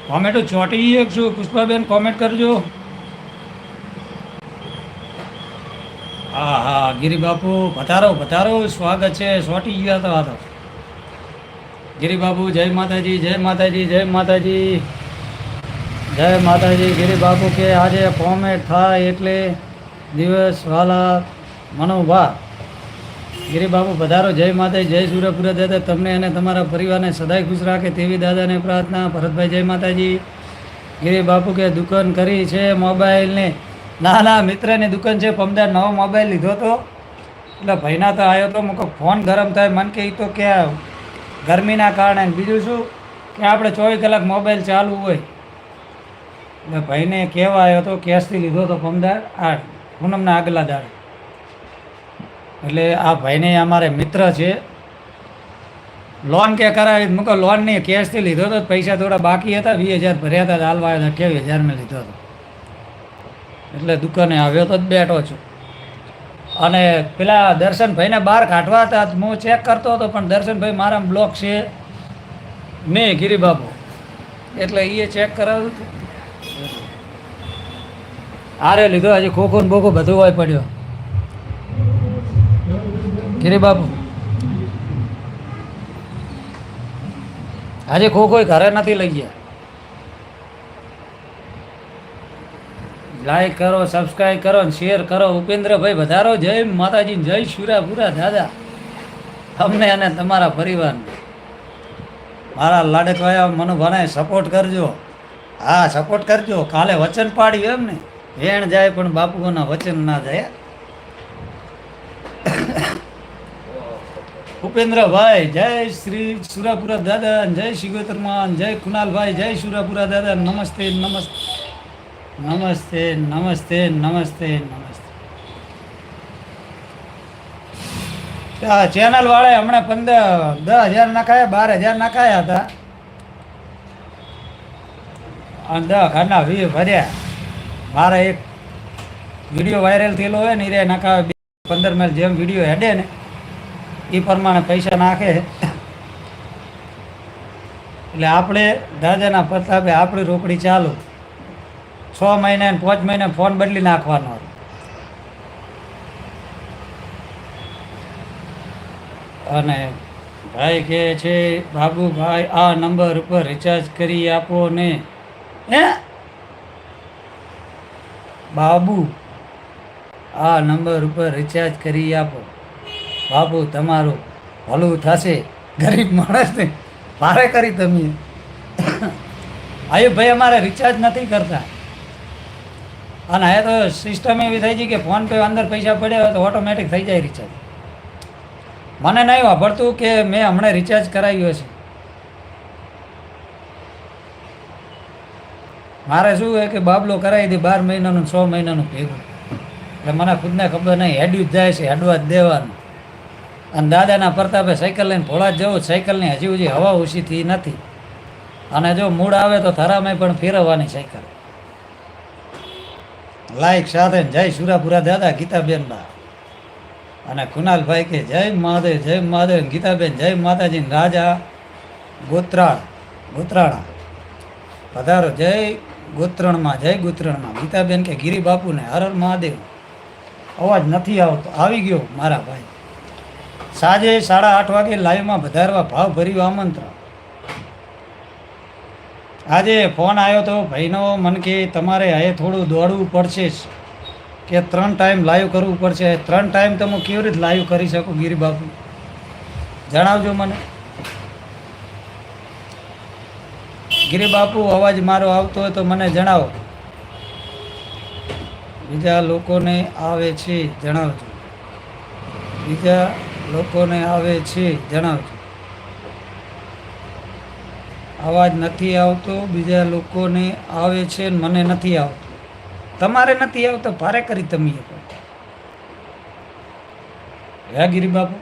કોમેન્ટો ચોંટી એક છું પુષ્પાબેન કોમેન્ટ કરજો. હા હા ગિરિબાપુ પધારો પધારો સ્વાગત છે. ચોંટી ગયા તો આ તો ગિરિબાપુ જય માતાજી જય માતાજી જય માતાજી જય માતાજી. ગિરિબાપુ કે આજે કોમેન્ટ થાય એટલે દિવસ વાલા મનોભા. ગિરિબાપુ પધારો જય માતાજી જય સુરપુરા દાદા. તમને અને તમારા પરિવારને સદાય ખુશ રાખે તેવી દાદાને પ્રાર્થના. ભરતભાઈ જય માતાજી. ગિરિબાપુ કે દુકાન કરી છે મોબાઈલને. ના ના મિત્રની દુકાન છે. પમદાર નવો મોબાઈલ લીધો હતો એટલે ભાઈના તો આવ્યો તો મૂકો ફોન ગરમ થાય મન કે તો ક્યાં ગરમીના કારણે બીજું શું કે આપણે 24 કલાક મોબાઈલ ચાલુ હોય એટલે ભાઈને કહેવા આવ્યો હતો કેશથી લીધો હતો પમદાર આ પૂનમના આગલા દાડે. એટલે આ ભાઈને અમારે મિત્ર છે. લોન કે કરાવી મૂકો લોન નહીં કેશથી લીધો હતો. પૈસા થોડા બાકી હતા 20,000 ભર્યા હતા હાલવા આવ્યા હતા 28,000 મેં લીધો હતો. એટલે દુકાને આવ્યો તો જ બેઠો છું. અને પેલા દર્શનભાઈને બહાર કાઢવા હતા હું ચેક કરતો હતો પણ દર્શનભાઈ મારા બ્લોક છે નહીં ગિરિબાપુ એટલે એ ચેક કરાવ્યું હતું. આરે લીધો હજી ખોખો ને બોખો બધું હોય પડ્યો ગિરિબાપુ. આજે ખોખો ઘરે નથી લઈ ગયા. લાઈક કરો સબસ્ક્રાઈબ કરો ને શેર કરો. ઉપેન્દ્રભાઈ વધારો જય માતાજી જય સુરાપુરા દાદા તમને અને તમારા પરિવારને. મારા લાડકવાયા મનોભાને સપોર્ટ કરજો. હા સપોર્ટ કરજો. કાલે વચન પાડ્યું એમ ને વેણ જાય પણ બાપુઓના વચન ના જાય. ઉપેન્દ્રભાઈ જય શ્રી સુરાપુરા દાદા જય શિગોતરમાન જય કુનાલભાઈ જય સુરાપુરા દાદા. નમસ્તે નમસ્તે નમસ્તે નમસ્તે નમસ્તે નમસ્તે. ચેનલ વાળા હમણાં 10,000 નાખાયા 12,000 નાખાયા હતા અને 10,000 20 ભર્યા. મારા એક વિડીયો વાયરલ થયેલો હોય ને એ નાખાવે 15 મેલ જેમ વિડીયો હેડે ને એ પ્રમાણે પૈસા નાખે. એટલે આપણે દાદાના પ્રતાપે આપણી રોકડી ચાલુ 6 મહિને 5 મહિને ફોન બદલી નાખવાનો. અને ભાઈ કહે છે બાબુભાઈ આ નંબર ઉપર રિચાર્જ કરી આપો ને. હે બાબુ આ નંબર ઉપર રિચાર્જ કરી આપો. બાબુ તમારું ભલું થશે. ગરીબ માણસને ભારે કરી તમે. આયુ ભાઈ અમારે રિચાર્જ નથી કરતા અને હવે તો સિસ્ટમ એવી થઈ ગઈ કે ફોન પે અંદર પૈસા પડ્યા હોય તો ઓટોમેટિક થઈ જાય રિચાર્જ. મને નહીં વાપરતું કે મેં હમણાં રિચાર્જ કરાવ્યું હશે. મારે શું હોય કે બાબલો કરાવી દે 12 મહિનાનું 6 મહિનાનું ભેગું. એટલે મને ખુદને ખબર નહીં હેડ્યું જ જાય છે હેડવા જ દેવાનું. અને દાદાના પ્રતાપે સાયકલ લઈને ભોળા જ જવું. સાયકલની હજી હવા ઓછી થઈ નથી અને જો મૂડ આવે તો થરામાં પણ ફેરવવાની સાયકલ. લાઈક સાથે જય સુરાપુરા દાદા ગીતાબેન બા અને કુનાલભાઈ કે જય મહાદેવ જય મહાદેવ. ગીતાબેન જય માતાજી. રાજા ગોત્રાણા પધારો જય ગોત્રણમાં જય ગોત્રણમાં. ગીતાબેન કે ગિરિબાપુને હર હર મહાદેવ. અવાજ નથી આવતો આવી ગયો મારા ભાઈ. સાંજે 8:30 વાગે લાઈવમાં વધારવા ભાવ ભર્યું આમંત્રણ. આજે ફોન આવ્યો તો ભાઈનો મન કે તમારે હવે થોડું દોડવું પડશે કે 3 ટાઈમ લાઈવ કરવું પડશે. 3 ટાઈમ તો હું કેવી રીતે લાઈવ કરી શકું ગિરિબાપુ જણાવજો મને. ગિરિબાપુ અવાજ મારો આવતો હોય તો મને જણાવો. બીજા લોકોને આવે છે જણાવજો. બીજા લોકોને આવે છે જણાવજો. અવાજ નથી આવતો. બીજા લોકોને આવે છે મને નથી આવતો. તમારે નથી આવતો ભારે કરી તમે હે ગિરિબાપુ.